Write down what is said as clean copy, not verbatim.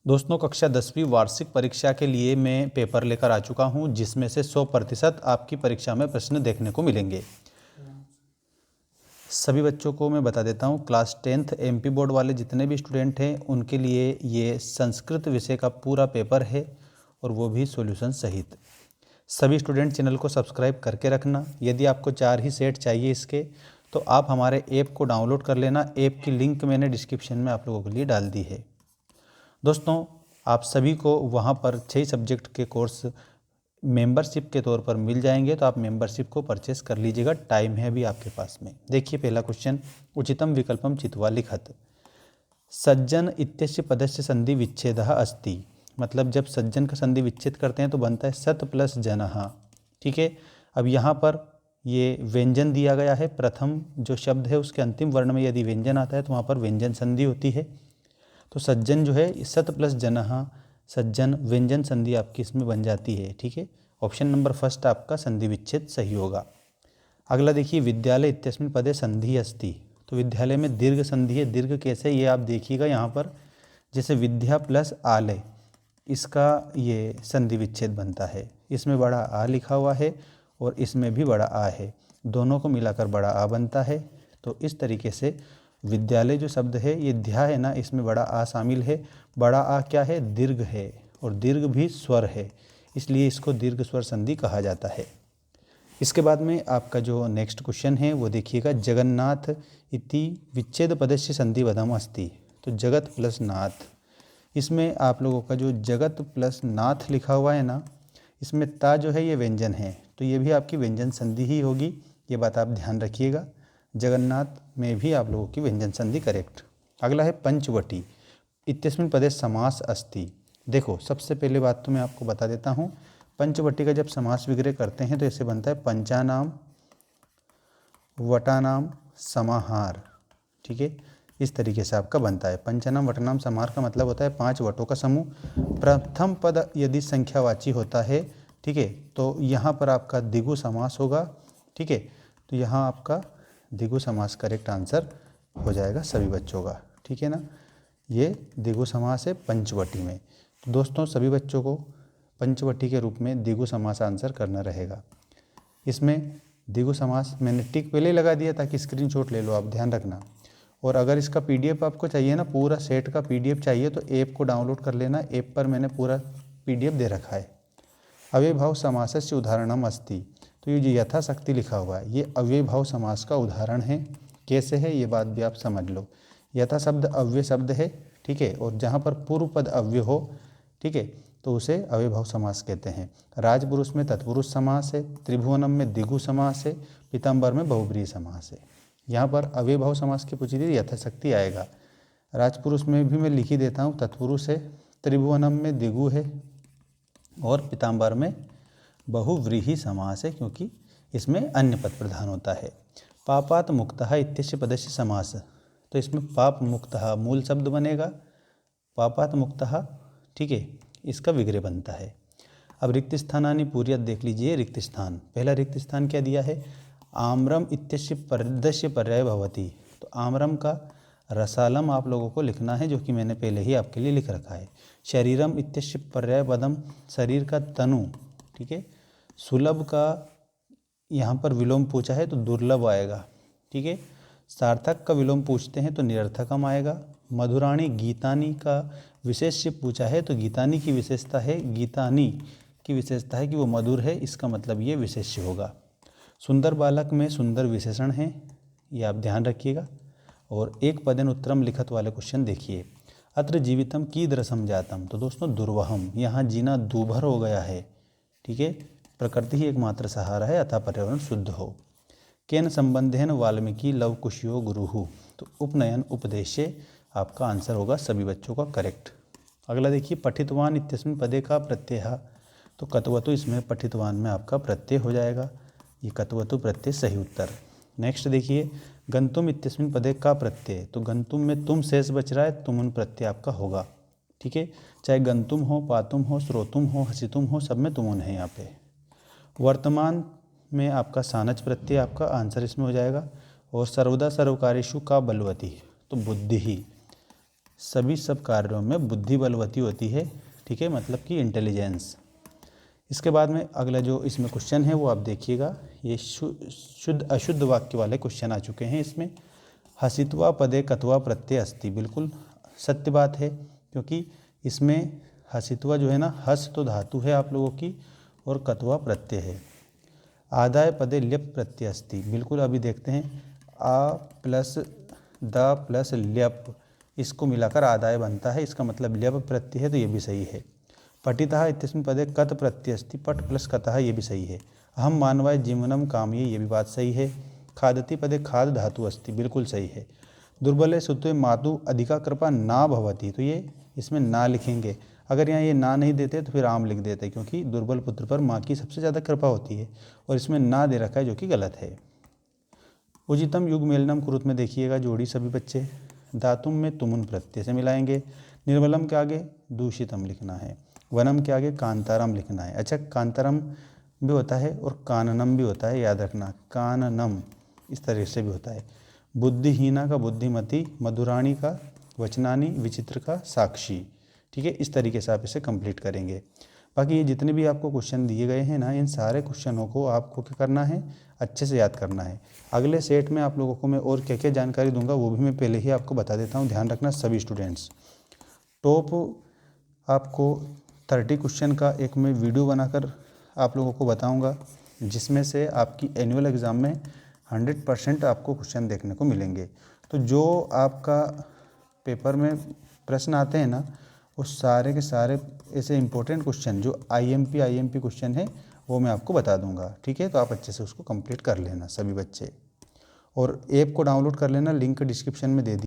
दोस्तों, कक्षा 10वीं वार्षिक परीक्षा के लिए मैं पेपर लेकर आ चुका हूं, जिसमें से 100% आपकी परीक्षा में प्रश्न देखने को मिलेंगे। सभी बच्चों को मैं बता देता हूं, क्लास 10th एमपी बोर्ड वाले जितने भी स्टूडेंट हैं उनके लिए ये संस्कृत विषय का पूरा पेपर है, और वो भी सॉल्यूशन सहित। सभी स्टूडेंट चैनल को सब्सक्राइब करके रखना। यदि आपको 4 ही सेट चाहिए इसके, तो आप हमारे ऐप को डाउनलोड कर लेना। ऐप की लिंक मैंने डिस्क्रिप्शन में आप लोगों के लिए डाल दी है। दोस्तों, आप सभी को वहाँ पर 6 सब्जेक्ट के कोर्स मेंबरशिप के तौर पर मिल जाएंगे, तो आप मेंबरशिप को परचेस कर लीजिएगा। टाइम है अभी आपके पास में। देखिए पहला क्वेश्चन, उचितम विकल्पम चित्वा लिखत। सज्जन इत्यस्य पदस्य संधि विच्छेदः अस्ति। मतलब जब सज्जन का संधि विच्छेद करते हैं तो बनता है सत प्लस जनः। ठीक है, अब यहाँ पर ये व्यंजन दिया गया है। प्रथम जो शब्द है उसके अंतिम वर्ण में यदि व्यंजन आता है तो वहाँ पर व्यंजन संधि होती है। तो सज्जन जो है सत प्लस जनः, सज्जन व्यंजन संधि आपकी इसमें बन जाती है। ठीक है, ऑप्शन नंबर फर्स्ट आपका संधि विच्छेद सही होगा। अगला देखिए, विद्यालय इत्यस्मिन् पदे संधि अस्ति। तो विद्यालय में दीर्घ संधि है। दीर्घ कैसे, ये आप देखिएगा यहाँ पर, जैसे विद्या प्लस आलय, इसका ये संधि विच्छेद बनता है। इसमें बड़ा आ लिखा हुआ है और इसमें भी बड़ा आ है, दोनों को मिलाकर बड़ा आ बनता है। तो इस तरीके से विद्यालय जो शब्द है, ये ध्या है ना, इसमें बड़ा आ शामिल है। बड़ा आ क्या है, दीर्घ है, और दीर्घ भी स्वर है, इसलिए इसको दीर्घ स्वर संधि कहा जाता है। इसके बाद में आपका जो नेक्स्ट क्वेश्चन है वो देखिएगा, जगन्नाथ इति विच्छेद पदस्य संधि बदम अस्ति। तो जगत प्लस नाथ, इसमें आप लोगों का जो जगत प्लस नाथ लिखा हुआ है ना, इसमें ता जो है ये व्यंजन है, तो ये भी आपकी व्यंजन संधि ही होगी। ये बात आप ध्यान रखिएगा। जगन्नाथ में भी आप लोगों की व्यंजन संधि करेक्ट। अगला है पंचवटी इत्यस्मिन् पदे समास अस्ति। देखो सबसे पहले बात तो मैं आपको बता देता हूँ, पंचवटी का जब समास विग्रह करते हैं तो ऐसे बनता है पंचानाम वटानाम समाहार। ठीक है, इस तरीके से आपका बनता है। पंचानाम वटानाम समाहार का मतलब होता है 5 वटों का समूह। प्रथम पद यदि संख्यावाची होता है, ठीक है, तो यहाँ पर आपका द्विगु समास होगा। ठीक है, तो यहाँ आपका द्विगु समास करेक्ट आंसर हो जाएगा सभी बच्चों का। ठीक है ना, ये द्विगु समास है पंचवटी में। तो दोस्तों सभी बच्चों को पंचवटी के रूप में द्विगु समास आंसर करना रहेगा। इसमें द्विगु समास मैंने टिक पहले ही लगा दिया ताकि स्क्रीनशॉट ले लो आप, ध्यान रखना। और अगर इसका पीडीएफ आपको चाहिए ना, पूरा सेट का पीडीएफ चाहिए, तो ऐप को डाउनलोड कर लेना। ऐप पर मैंने पूरा पीडीएफ दे रखा है। अव्ययभाव समासस्य उदाहरणम अस्ति। तो ये जो यथाशक्ति लिखा हुआ है, ये अव्ययभाव समास का उदाहरण है। कैसे है ये बात भी आप समझ लो। यथा शब्द अव्यय शब्द है, ठीक है, और जहाँ पर पूर्व पद अव्यय हो, ठीक है, तो उसे अव्ययभाव समास कहते हैं। राजपुरुष में तत्पुरुष समास है, त्रिभुवनम में द्विगु समास है, पीताम्बर में बहुब्रीहि समास है। यहाँ पर अव्ययभाव समास की पूछी थी, यथाशक्ति आएगा। राजपुरुष में भी मैं लिख ही देता हूँ, तत्पुरुष है, त्रिभुवनम में द्विगु है, और पीताम्बर में बहुव्रीहि समास है, क्योंकि इसमें अन्य पद प्रधान होता है। पापात मुक्तः इत्यस्य पदस्य समास। तो इसमें पाप मुक्तः मूल शब्द बनेगा, पापात मुक्तः, ठीक है, इसका विग्रह बनता है। अब रिक्त स्थानानि पूर्यात् देख लीजिए। रिक्त स्थान, पहला रिक्त स्थान क्या दिया है, आम्रम इत्यस्य पदस्य पर्याय भवति। तो आम्रम का रसालम आप लोगों को लिखना है, जो कि मैंने पहले ही आपके लिए लिख रखा है। शरीरम इत्यस्य पर्याय पदम, शरीर का तनु, ठीक है। सुलभ का यहाँ पर विलोम पूछा है तो दुर्लभ आएगा, ठीक है। सार्थक का विलोम पूछते हैं तो निरर्थकम आएगा। मधुराणी गीतानी का विशेष्य पूछा है तो गीतानी की विशेषता है, गीतानी की विशेषता है कि वो मधुर है, इसका मतलब ये विशेष्य होगा। सुंदर बालक में सुंदर विशेषण है, ये आप ध्यान रखिएगा। और एक पदेन उत्तरम लिखत वाले क्वेश्चन देखिए। अत्र जीवितम कीदृशम जातम। तो दोस्तों दुर्वहम, यहाँ जीना दूभर हो गया है, ठीक है। प्रकृति ही एकमात्र सहारा है, अतः पर्यावरण शुद्ध हो। केन संबंधेन वाल्मीकि लवकुशयो गुरुहु। तो उपनयन उपदेशे आपका आंसर होगा सभी बच्चों का करेक्ट। अगला देखिए, पठितवान इत्यस्मिन् पदे का प्रत्यय। तो कतवतु, इसमें पठितवान में आपका प्रत्यय हो जाएगा, ये कतवतु प्रत्यय सही उत्तर। नेक्स्ट देखिए, गंतुम इत्यस्मिन् पदे का प्रत्यय। तो गंतुम में तुम शेष बच रहा है, तुमुन प्रत्यय आपका होगा, ठीक है। चाहे गंतुम हो, पातुम हो, श्रोतुम हो, हसितुम हो, सब में तुमुन है यहाँ पे। वर्तमान में आपका सानच प्रत्यय आपका आंसर इसमें हो जाएगा। और सर्वदा सर्वकार्येषु का बलवती, तो बुद्धि ही, सभी सब कार्यों में बुद्धि बलवती होती है, ठीक है, मतलब कि इंटेलिजेंस। इसके बाद में अगला जो इसमें क्वेश्चन है वो आप देखिएगा, ये शुद्ध अशुद्ध वाक्य वाले क्वेश्चन आ चुके हैं इसमें। हसित्वा पदे कत्वा प्रत्यय अस्ति, बिल्कुल सत्य बात है, क्योंकि इसमें हसित्वा जो है ना, हस तो धातु है आप लोगों की और कत्वा प्रत्यय है। आदाय पदे ल्यप प्रत्यय अस्ति, बिल्कुल अभी देखते हैं, आ प्लस द प्लस ल्यप, इसको मिलाकर आदाय बनता है, इसका मतलब ल्यप प्रत्यय है, तो ये भी सही है। पठितः इत्यस्मिन् पदे कत प्रत्यय अस्ति, पठ प्लस कतः, ये भी सही है। अहम मानवाय जीवनम कामये, ये भी बात सही है। खादति पदे खाद धातु अस्ति, बिल्कुल सही है। दुर्बले सुत्वे मातु अधिका कृपा ना भवति, तो ये इसमें ना लिखेंगे, अगर यहाँ ये ना नहीं देते तो फिर आम लिख देते, क्योंकि दुर्बल पुत्र पर माँ की सबसे ज़्यादा कृपा होती है, और इसमें ना दे रखा है जो कि गलत है। उचितम युग मेलनम कुरुत में देखिएगा जोड़ी सभी बच्चे, धातुम में तुमुन प्रत्यय से मिलाएंगे। निर्मलम के आगे दूषितम लिखना है, वनम के आगे कांतारम लिखना है। अच्छा, कांतारम भी होता है और काननम भी होता है, याद रखना, काननम इस तरह से भी होता है। बुद्धिहीना का बुद्धिमती, मधुराणी का वचनानी, विचित्र का साक्षी, ठीक है, इस तरीके से आप इसे कंप्लीट करेंगे। बाकी ये जितने भी आपको क्वेश्चन दिए गए हैं ना, इन सारे क्वेश्चनों को आपको क्या करना है, अच्छे से याद करना है। अगले सेट में आप लोगों को मैं और क्या क्या जानकारी दूंगा वो भी मैं पहले ही आपको बता देता हूँ, ध्यान रखना सभी स्टूडेंट्स। टॉप आपको 30 क्वेश्चन का एक मैं वीडियो बनाकर आप लोगों को बताऊंगा, जिसमें से आपकी एनुअल एग्ज़ाम में 100% आपको क्वेश्चन देखने को मिलेंगे। तो जो आपका पेपर में प्रश्न आते हैं ना, वो सारे के सारे ऐसे इंपॉर्टेंट क्वेश्चन जो आईएमपी क्वेश्चन है वो मैं आपको बता दूंगा, ठीक है। तो आप अच्छे से उसको कंप्लीट कर लेना सभी बच्चे, और ऐप को डाउनलोड कर लेना, लिंक डिस्क्रिप्शन में दे दी।